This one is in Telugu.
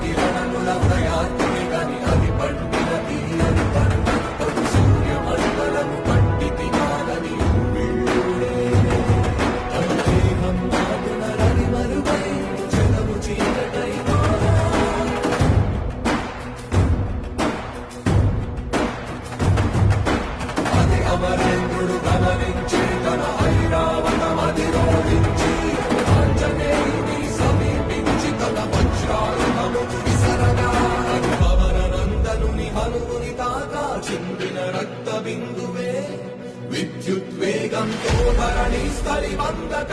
కిరణముల ప్రయాత్రికని అది పండిన తీయని పండు సూర్యమండలము పట్టి తినాలని వీళ్ళుడే దేహం మాగున రవి మరుగై జలము చీకటై అది అమరేంద్రుడు గమనించే తన ఐరావతమది రోధించి ఆంజనేయుని సమీపించి తన వజ్రాయుధము విసరగా పవన నందనుని హనుముని తాగా చిందిన రక్త బిందువే విద్యుద్వేగంతో ధరణి స్థలి బంధక